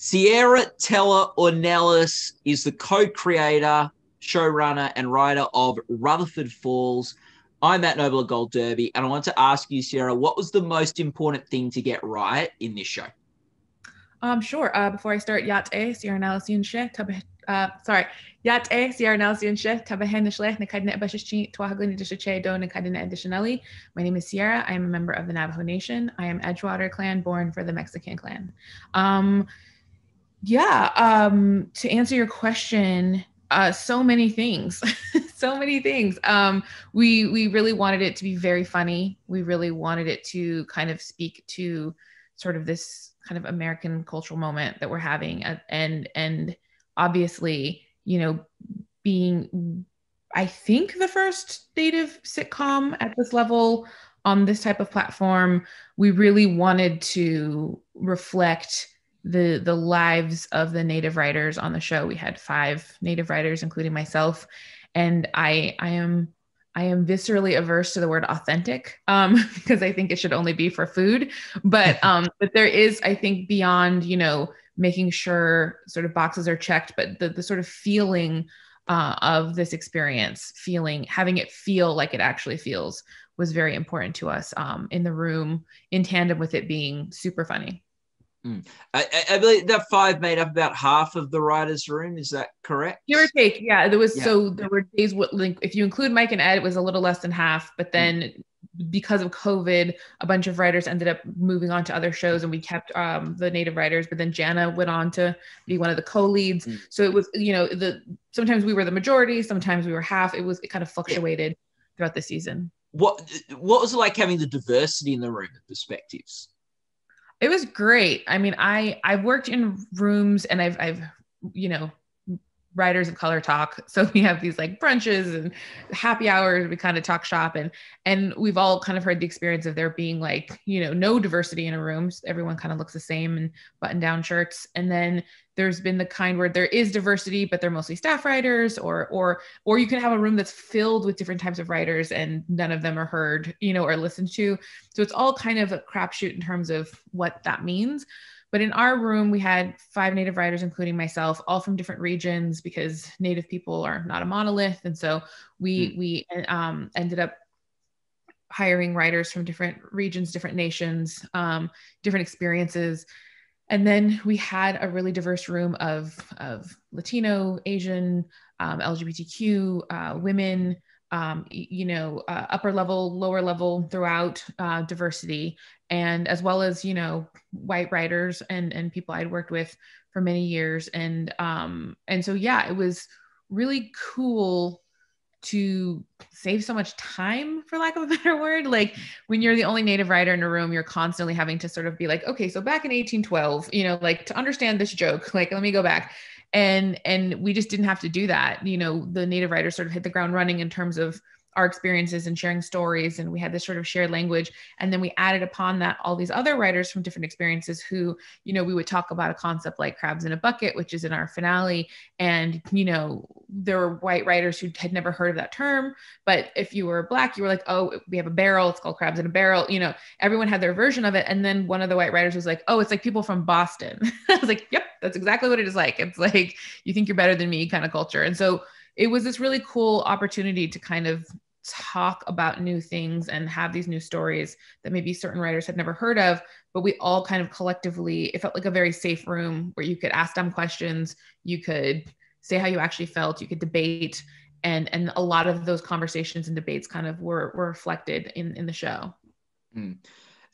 Sierra Teller Ornelas is the co-creator, showrunner, and writer of Rutherford Falls. I'm Matt Noble of Gold Derby, and I want to ask you, Sierra, what was the most important thing to get right in this show? Sure. Before I start, Sierra Ornelas Sierra Ornelas tabahen nishlech nekadne bashishchi twahaglin dishache do nekadne additionally. My name is Sierra. I am a member of the Navajo Nation. I am Edgewater clan, born for the Mexican clan. To answer your question, so many things, so many things. We really wanted it to be very funny. We really wanted it to kind of speak to sort of this kind of American cultural moment that we're having, and obviously, being, I think, the first Native sitcom at this level on this type of platform, we really wanted to reflect the lives of the Native writers on the show. We had 5 Native writers, including myself, and I am viscerally averse to the word authentic, because I think it should only be for food. But there is, I think, beyond, making sure sort of boxes are checked, but the sort of feeling of this experience, having it feel like it actually feels, was very important to us in the room, in tandem with it being super funny. I believe that 5 made up about half of the writers' room. Is that correct? Give or take. Yeah, so there were days, if you include Mike and Ed, it was a little less than half. But then because of COVID, a bunch of writers ended up moving on to other shows, and we kept the Native writers. But then Jana went on to be one of the co-leads. So it was, sometimes we were the majority, sometimes we were half. It kind of fluctuated throughout the season. What was it like having the diversity in the room of perspectives? It was great. I mean, I've worked in rooms, and I've writers of color talk. So we have these like brunches and happy hours. We kind of talk shop, and we've all kind of heard the experience of there being like, no diversity in a room. So everyone kind of looks the same in button down shirts. And then there's been the kind where there is diversity, but they're mostly staff writers, or you can have a room that's filled with different types of writers and none of them are heard, or listened to. So it's all kind of a crapshoot in terms of what that means. But in our room, we had 5 Native writers, including myself, all from different regions, because Native people are not a monolith. And so we ended up hiring writers from different regions, different nations, different experiences. And then we had a really diverse room of Latino, Asian, LGBTQ, women, upper level, lower level, throughout, diversity, and as well as, white writers and people I'd worked with for many years. And so, it was really cool to save so much time, for lack of a better word. Like, when you're the only Native writer in a room, you're constantly having to sort of be like, okay, so back in 1812, like, to understand this joke, like, let me go back. And we just didn't have to do that. The Native writers sort of hit the ground running in terms of our experiences and sharing stories. And we had this sort of shared language. And then we added upon that all these other writers from different experiences who, we would talk about a concept like crabs in a bucket, which is in our finale. And, there were white writers who had never heard of that term. But if you were Black, you were like, oh, we have a barrel. It's called crabs in a barrel. Everyone had their version of it. And then one of the white writers was like, oh, it's like people from Boston. I was like, yep, that's exactly what it is like. It's like, you think you're better than me kind of culture. And so it was this really cool opportunity to kind of talk about new things and have these new stories that maybe certain writers had never heard of, but we all kind of collectively, it felt like a very safe room where you could ask them questions, you could say how you actually felt, you could debate, and a lot of those conversations and debates kind of were reflected in the show.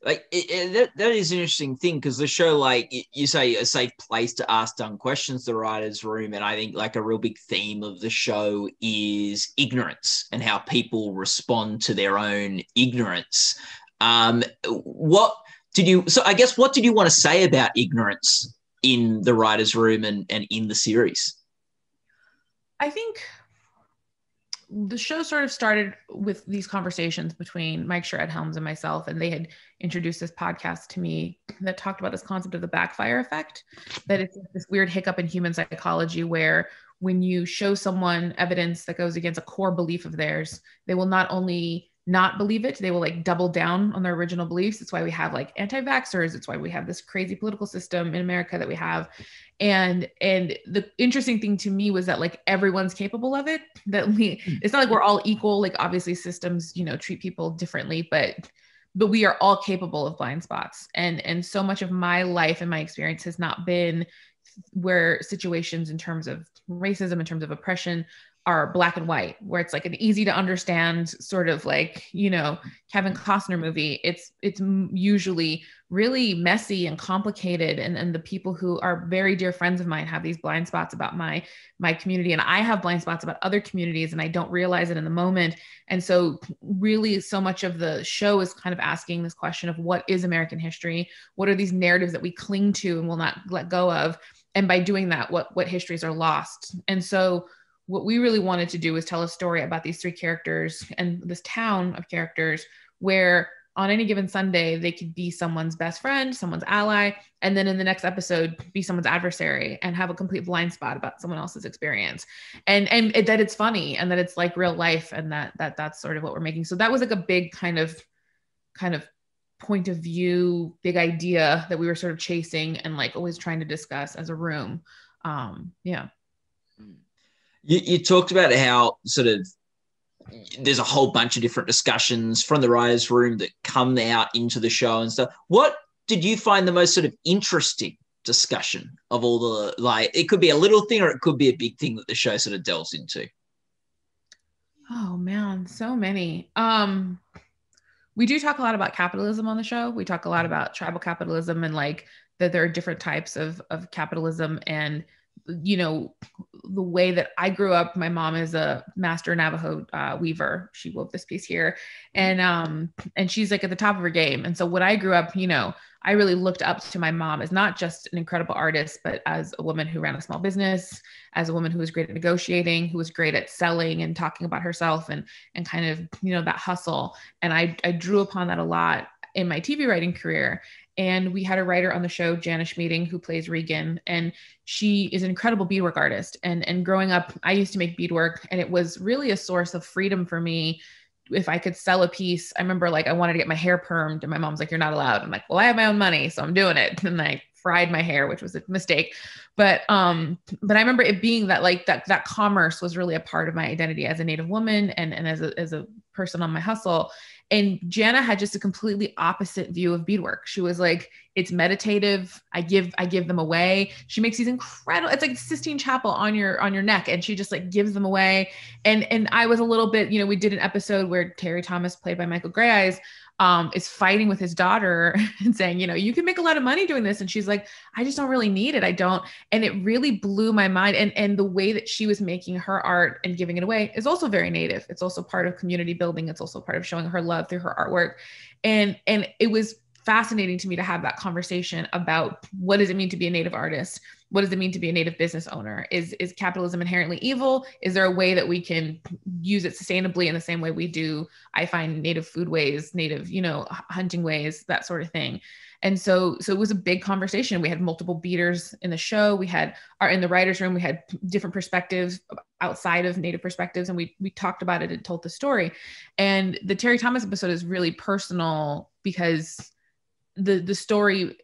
Like that is an interesting thing, because the show, like you say, a safe place to ask dumb questions, the writer's room. And I think like a real big theme of the show is ignorance and how people respond to their own ignorance. What did you want to say about ignorance in the writer's room and in the series? I think the show sort of started with these conversations between Mike Schur, Ed Helms, and myself, and they had introduced this podcast to me that talked about this concept of the backfire effect, that it's this weird hiccup in human psychology where when you show someone evidence that goes against a core belief of theirs, they will not only not believe it. They will like double down on their original beliefs. It's why we have like anti-vaxxers. It's why we have this crazy political system in America that we have. And the interesting thing to me was that like everyone's capable of it. That it's not like we're all equal. Like obviously systems, you know, treat people differently, but we are all capable of blind spots. And so much of my life and my experience has not been where situations in terms of racism, in terms of oppression, are black and white, where it's like an easy to understand sort of like, you know, Kevin Costner movie. It's usually really messy and complicated. And the people who are very dear friends of mine have these blind spots about my community. And I have blind spots about other communities, and I don't realize it in the moment. And so really so much of the show is kind of asking this question of what is American history? What are these narratives that we cling to and will not let go of? And by doing that, what histories are lost? And so what we really wanted to do was tell a story about these three characters and this town of characters where on any given Sunday, they could be someone's best friend, someone's ally, and then in the next episode, be someone's adversary and have a complete blind spot about someone else's experience. And that it's funny and that it's like real life, and that's sort of what we're making. So that was like a big kind of point of view, big idea that we were sort of chasing and like always trying to discuss as a room. Yeah. You talked about how sort of there's a whole bunch of different discussions from the writers' room that come out into the show and stuff. What did you find the most sort of interesting discussion of all the, like, it could be a little thing or it could be a big thing that the show sort of delves into? Oh man, so many. We do talk a lot about capitalism on the show. We talk a lot about tribal capitalism and like that there are different types of capitalism. And you know, the way that I grew up, my mom is a master Navajo weaver. She wove this piece here, and she's like at the top of her game. And so when I grew up, you know, I really looked up to my mom as not just an incredible artist, but as a woman who ran a small business, as a woman who was great at negotiating, who was great at selling and talking about herself and kind of, you know, that hustle. And I drew upon that a lot in my TV writing career. And we had a writer on the show, Janice Meeting, who plays Regan, and she is an incredible beadwork artist. And growing up, I used to make beadwork, and it was really a source of freedom for me. If I could sell a piece, I remember like I wanted to get my hair permed, and my mom's like, "You're not allowed." I'm like, "Well, I have my own money, so I'm doing it." And I fried my hair, which was a mistake. But I remember it being that like that commerce was really a part of my identity as a Native woman and as a person on my hustle. And Jana had just a completely opposite view of beadwork. She was like, it's meditative. I give them away. She makes these incredible, it's like Sistine Chapel on your neck. And she just like gives them away. And I was a little bit, you know, we did an episode where Terry Thomas, played by Michael Grey Eyes, is fighting with his daughter and saying, you know, you can make a lot of money doing this. And she's like, I just don't really need it. I don't. And it really blew my mind. And the way that she was making her art and giving it away is also very Native. It's also part of community building. It's also part of showing her love through her artwork. And it was fascinating to me to have that conversation about what does it mean to be a Native artist? What does it mean to be a Native business owner? Is capitalism inherently evil? Is there a way that we can use it sustainably in the same way we do, I find, Native food ways, Native, you know, hunting ways, that sort of thing. And so it was a big conversation. We had multiple beaters in the show. We had in the writer's room, we had different perspectives outside of Native perspectives. And we talked about it and told the story. And the Terry Thomas episode is really personal because the story,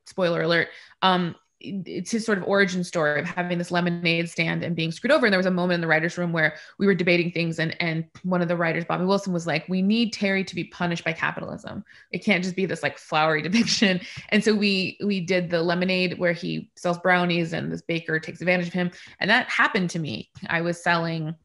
spoiler alert, it's his sort of origin story of having this lemonade stand and being screwed over. And there was a moment in the writer's room where we were debating things. And one of the writers, Bobby Wilson, was like, we need Terry to be punished by capitalism. It can't just be this like flowery depiction. And so we did the lemonade where he sells brownies and this baker takes advantage of him. And that happened to me. I was selling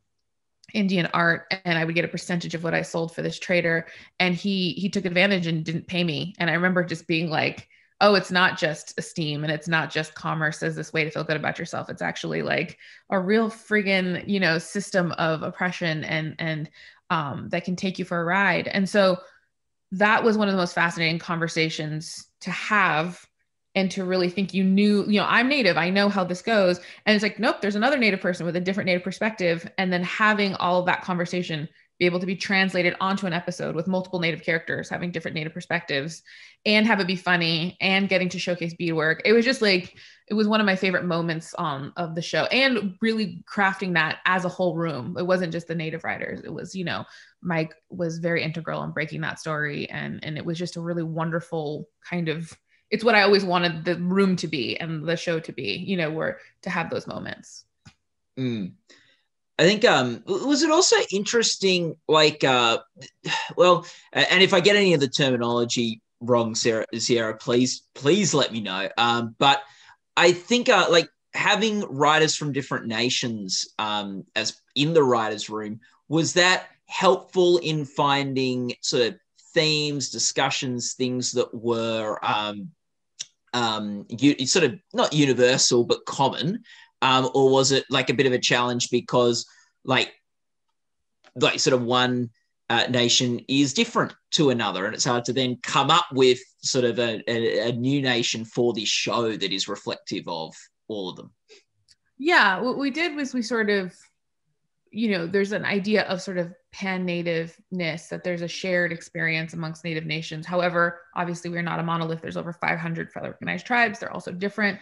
Indian art and I would get a percentage of what I sold for this trader. And he took advantage and didn't pay me. And I remember just being like, oh, it's not just esteem and it's not just commerce as this way to feel good about yourself. It's actually like a real friggin', you know, system of oppression and that can take you for a ride. And so that was one of the most fascinating conversations to have and to really think you knew, you know, I'm Native, I know how this goes. And it's like, nope, there's another Native person with a different Native perspective. And then having all of that conversation be able to be translated onto an episode with multiple Native characters having different Native perspectives, and have it be funny, and getting to showcase beadwork. It was just like, it was one of my favorite moments of the show, and really crafting that as a whole room. It wasn't just the Native writers. It was, Mike was very integral in breaking that story. And it was just a really wonderful kind of, it's what I always wanted the room to be and the show to be, were to have those moments. I think was it also interesting, like and if I get any of the terminology wrong, Sierra, please let me know. But I think like having writers from different nations as in the writers' room, was that helpful in finding sort of themes, discussions, things that were sort of not universal but common? Or was it like a bit of a challenge because like sort of one nation is different to another, and it's hard to then come up with sort of a new nation for this show that is reflective of all of them? Yeah, what we did was we sort of, there's an idea of sort of pan-nativeness, that there's a shared experience amongst Native nations. However, obviously we're not a monolith. There's over 500 federally recognized tribes. They're also different.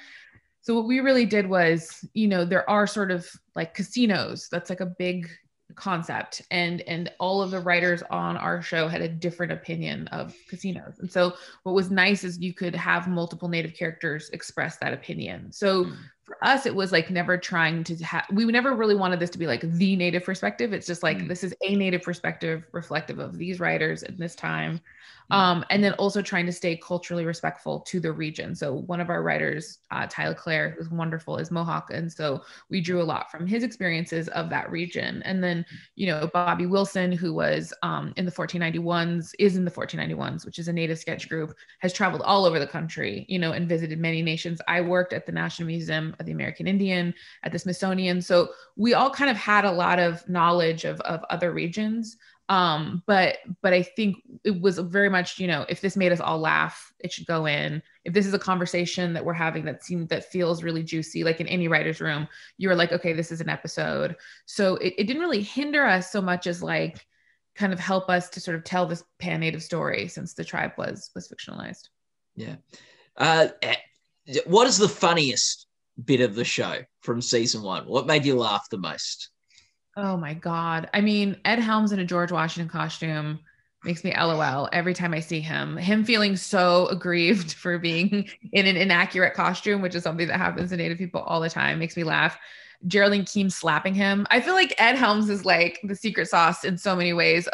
So what we really did was, there are sort of like casinos. That's like a big concept. And all of the writers on our show had a different opinion of casinos. And so what was nice is you could have multiple Native characters express that opinion. So for us, it was like never trying to we never really wanted this to be like the Native perspective. It's just like, this is a Native perspective reflective of these writers at this time. And then also trying to stay culturally respectful to the region. So one of our writers, Tyler Clare, who's wonderful, is Mohawk. And so we drew a lot from his experiences of that region. And then, Bobby Wilson, who was in the 1491s, is in the 1491s, which is a Native sketch group, has traveled all over the country, and visited many nations. I worked at the National Museum of the American Indian, at the Smithsonian. So we all kind of had a lot of knowledge of other regions. But I think it was very much, if this made us all laugh, it should go in. If this is a conversation that we're having that feels really juicy, like in any writer's room, you're like, okay, this is an episode. So it didn't really hinder us so much as like kind of help us to sort of tell this pan-Native story, since the tribe was fictionalized. Yeah. What is the funniest bit of the show from season 1? What made you laugh the most? Oh my God. I mean, Ed Helms in a George Washington costume makes me LOL every time I see him. Him feeling so aggrieved for being in an inaccurate costume, which is something that happens to Native people all the time, makes me laugh. Geraldine Keem slapping him. I feel like Ed Helms is like the secret sauce in so many ways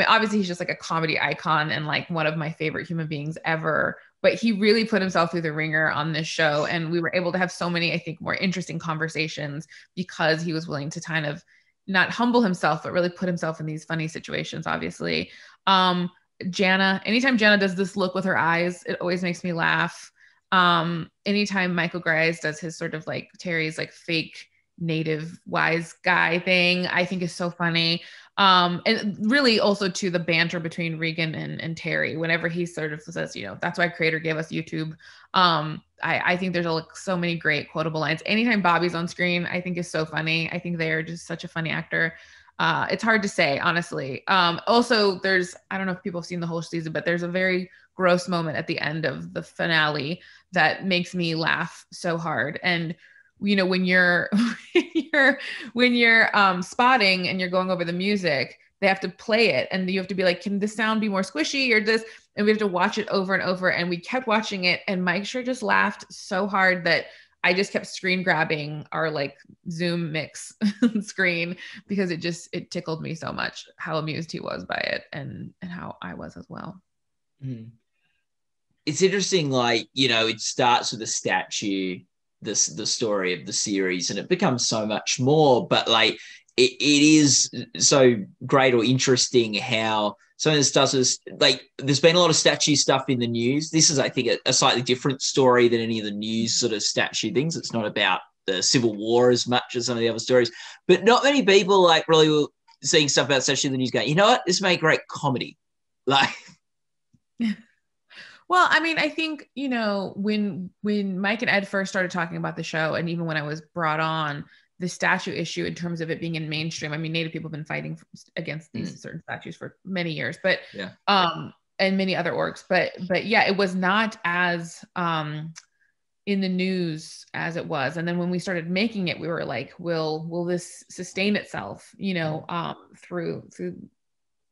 obviously he's just like a comedy icon and like one of my favorite human beings ever. But he really put himself through the ringer on this show. And we were able to have so many, I think, more interesting conversations because he was willing to kind of not humble himself, but really put himself in these funny situations, obviously. Jana, anytime Jana does this look with her eyes, it always makes me laugh. Anytime Michael Grice does his sort of like Terry's like fake Native wise guy thing, I think is so funny. And really also to the banter between Regan and Terry, whenever he sort of says, that's why creator gave us YouTube. I think there's so many great quotable lines. Anytime Bobby's on screen, I think is so funny. I think they're just such a funny actor. It's hard to say, honestly. Also, I don't know if people have seen the whole season, but there's a very gross moment at the end of the finale that makes me laugh so hard. And when you're spotting and you're going over the music, they have to play it and you have to be like, can the sound be more squishy or this? And we have to watch it over and over. And we kept watching it, and Mike sure just laughed so hard that I just kept screen grabbing our like Zoom mix screen because it tickled me so much how amused he was by it and how I was as well. It's interesting, like, it starts with a statue, the story of the series, and it becomes so much more, but like it is so great or interesting how some of the stuff is like, there's been a lot of statue stuff in the news. This is, I think, a slightly different story than any of the news sort of statue things. It's not about the Civil War as much as some of the other stories, but not many people like really were seeing stuff about statue in the news going, you know what, this made great comedy. Like, well, I mean, I think, when Mike and Ed first started talking about the show, and even when I was brought on, the statue issue in terms of it being in mainstream. I mean, Native people have been fighting against these certain statues for many years, but and many other orgs, but yeah, it was not as in the news as it was. And then when we started making it, we were like, will this sustain itself, through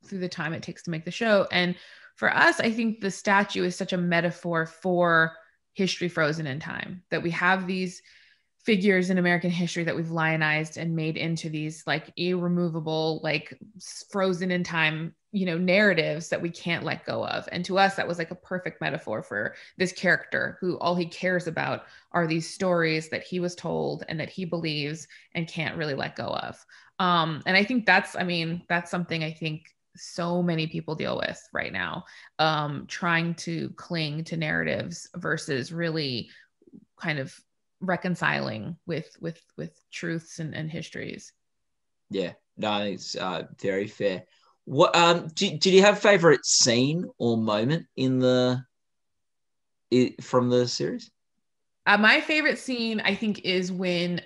the time it takes to make the show? And for us, I think the statue is such a metaphor for history frozen in time, that we have these figures in American history that we've lionized and made into these like irremovable, like frozen in time, narratives that we can't let go of. And to us, that was like a perfect metaphor for this character who all he cares about are these stories that he was told and that he believes and can't really let go of. And I think that's something I think so many people deal with right now, trying to cling to narratives versus really kind of reconciling with truths and histories. Yeah, no, it's very fair. What did you have a favorite scene or moment from the series? My favorite scene, I think, is when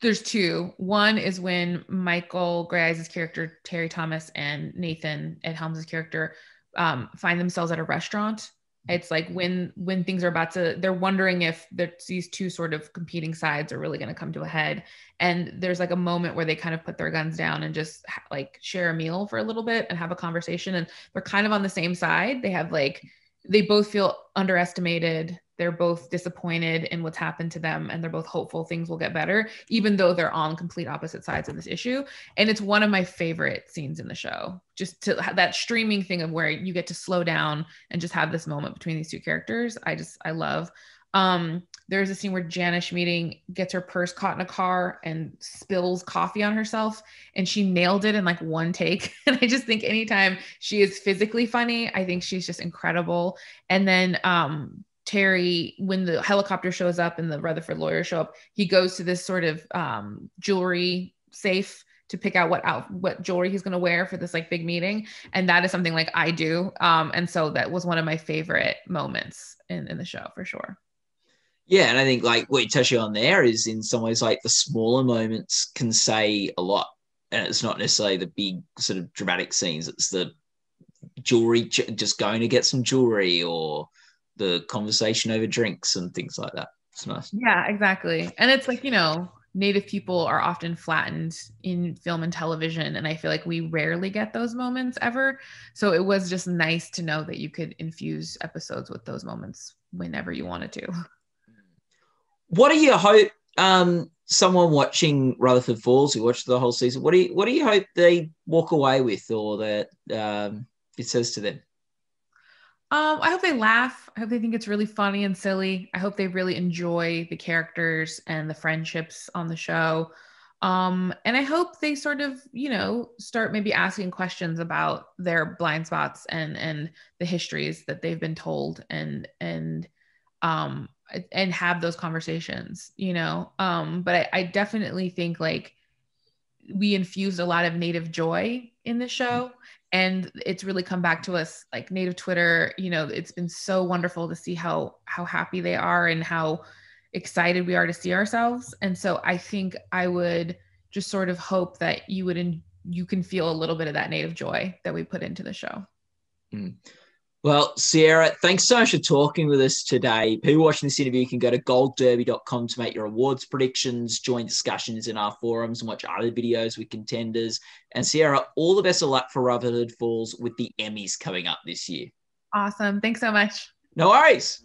there's two. One is when Michael Gray's character Terry Thomas and Nathan Ed Helms' character find themselves at a restaurant. It's like when things are they're wondering if these two sort of competing sides are really going to come to a head. And there's like a moment where they kind of put their guns down and just like share a meal for a little bit and have a conversation. And they're kind of on the same side. They both feel underestimated. They're both disappointed in what's happened to them, and they're both hopeful things will get better, even though they're on complete opposite sides of this issue. And it's one of my favorite scenes in the show, just to that streaming thing of where you get to slow down and just have this moment between these two characters. I love. There's a scene where Janice Meeting gets her purse caught in a car and spills coffee on herself, and she nailed it in like one take. And I just think anytime she is physically funny, I think she's just incredible. And then Terry, when the helicopter shows up and the Rutherford lawyers show up, he goes to this sort of jewelry safe to pick out what jewelry he's going to wear for this like big meeting. And that is something like I do. And so that was one of my favorite moments in the show for sure. Yeah, and I think like what you're touching on there is in some ways like the smaller moments can say a lot. And it's not necessarily the big sort of dramatic scenes. It's the jewelry, just going to get some jewelry, or the conversation over drinks and things like that. It's nice. Yeah, exactly. And it's like, Native people are often flattened in film and television, and I feel like we rarely get those moments ever. So it was just nice to know that you could infuse episodes with those moments whenever you wanted to. What do you hope someone watching Rutherford Falls, who watched the whole season, what do you hope they walk away with, or that it says to them? I hope they laugh. I hope they think it's really funny and silly. I hope they really enjoy the characters and the friendships on the show. And I hope they sort of, start maybe asking questions about their blind spots and the histories that they've been told, and have those conversations, but I definitely think like we infused a lot of Native joy in the show, and it's really come back to us, like Native Twitter, it's been so wonderful to see how happy they are and how excited we are to see ourselves. And so I think I would just sort of hope that you can feel a little bit of that Native joy that we put into the show. Well, Sierra, thanks so much for talking with us today. People watching this interview can go to goldderby.com to make your awards predictions, join discussions in our forums, and watch other videos with contenders. And Sierra, all the best of luck for Rutherford Falls with the Emmys coming up this year. Awesome. Thanks so much. No worries.